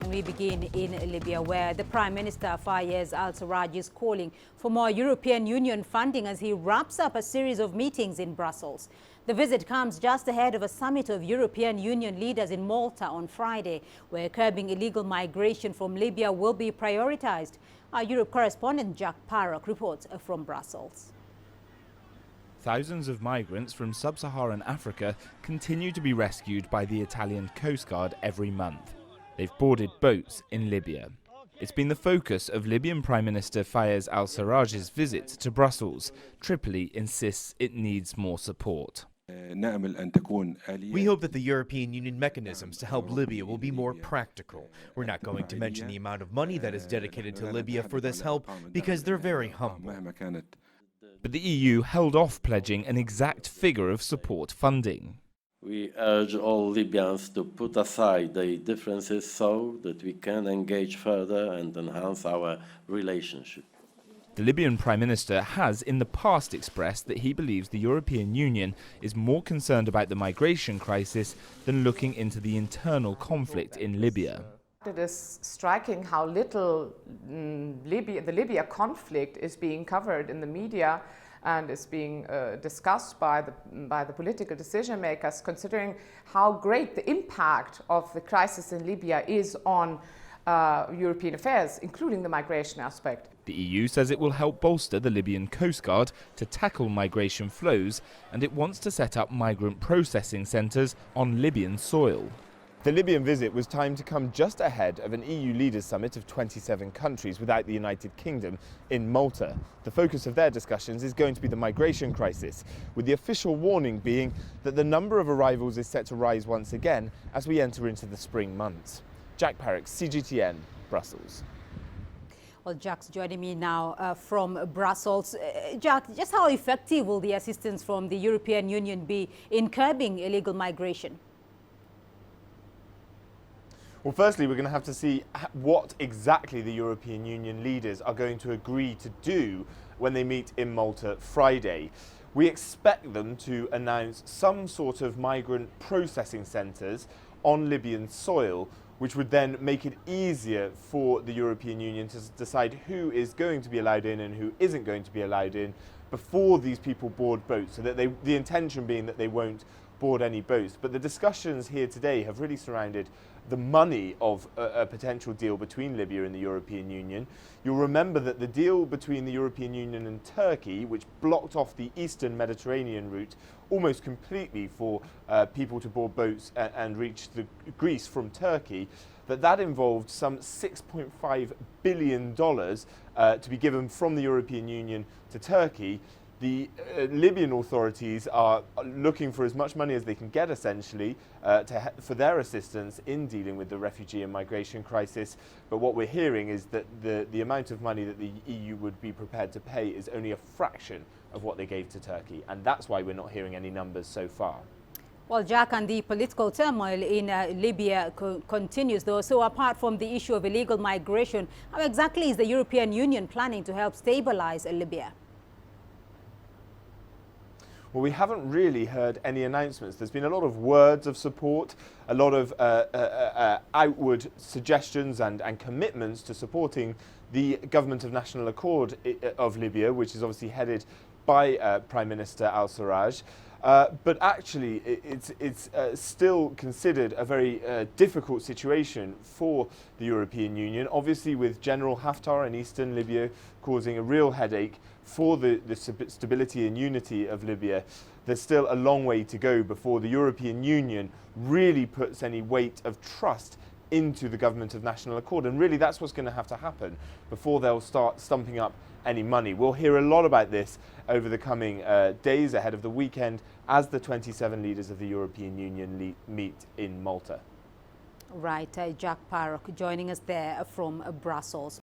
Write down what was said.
And we begin in Libya, where the Prime Minister Fayez al-Sarraj is calling for more European Union funding as he wraps up a series of meetings in Brussels. The visit comes just ahead of a summit of European Union leaders in Malta on Friday, where curbing illegal migration from Libya will be prioritized. Our Europe correspondent Jack Parrock reports from Brussels. Thousands of migrants from sub-Saharan Africa continue to be rescued by the Italian Coast Guard every month. They've boarded boats in Libya. It's been the focus of Libyan Prime Minister Fayez al-Sarraj's visit to Brussels. Tripoli insists it needs more support. We hope that the European Union mechanisms to help Libya will be more practical. We're not going to mention the amount of money that is dedicated to Libya for this help because they're very humble. But the EU held off pledging an exact figure of support funding. We urge all Libyans to put aside their differences so that we can engage further and enhance our relationship. The Libyan Prime Minister has in the past expressed that he believes the European Union is more concerned about the migration crisis than looking into the internal conflict in Libya. It is striking how little the Libya conflict is being covered in the media and is being discussed by the political decision makers, considering how great the impact of the crisis in Libya is on European affairs, including the migration aspect. The EU says it will help bolster the Libyan Coast Guard to tackle migration flows, and it wants to set up migrant processing centres on Libyan soil. The Libyan visit was timed to come just ahead of an EU leaders summit of 27 countries without the United Kingdom in Malta. The focus of their discussions is going to be the migration crisis, with the official warning being that the number of arrivals is set to rise once again as we enter into the spring months. Jack Parrock, CGTN, Brussels. Well, Jack's joining me now from Brussels. Jack, just how effective will the assistance from the European Union be in curbing illegal migration? Well, firstly, we're going to have to see what exactly the European Union leaders are going to agree to do when they meet in Malta Friday. We expect them to announce some sort of migrant processing centres on Libyan soil, which would then make it easier for the European Union to decide who is going to be allowed in and who isn't going to be allowed in before these people board boats, so that the intention being that they won't board any boats. But the discussions here today have really surrounded the money of a potential deal between Libya and the European Union. You'll remember that the deal between the European Union and Turkey, which blocked off the eastern Mediterranean route almost completely for people to board boats and reach Greece from Turkey, that involved some $6.5 billion to be given from the European Union to Turkey. The Libyan authorities are looking for as much money as they can get, essentially, for their assistance in dealing with the refugee and migration crisis. But what we're hearing is that the amount of money that the EU would be prepared to pay is only a fraction of what they gave to Turkey. And that's why we're not hearing any numbers so far. Well, Jack, and the political turmoil in Libya continues, though. So apart from the issue of illegal migration, how exactly is the European Union planning to help stabilize Libya? Well, we haven't really heard any announcements. There's been a lot of words of support, a lot of outward suggestions and commitments to supporting the Government of National Accord of Libya, which is obviously headed by Prime Minister al-Sarraj. But actually, it's still considered a very difficult situation for the European Union, obviously with General Haftar in eastern Libya causing a real headache for the stability and unity of Libya. There's still a long way to go before the European Union really puts any weight of trust into the Government of National Accord. And really that's what's going to have to happen before they'll start stumping up any money. We'll hear a lot about this over the coming days ahead of the weekend as the 27 leaders of the European Union meet in Malta. Right, Jack Parrock joining us there from Brussels.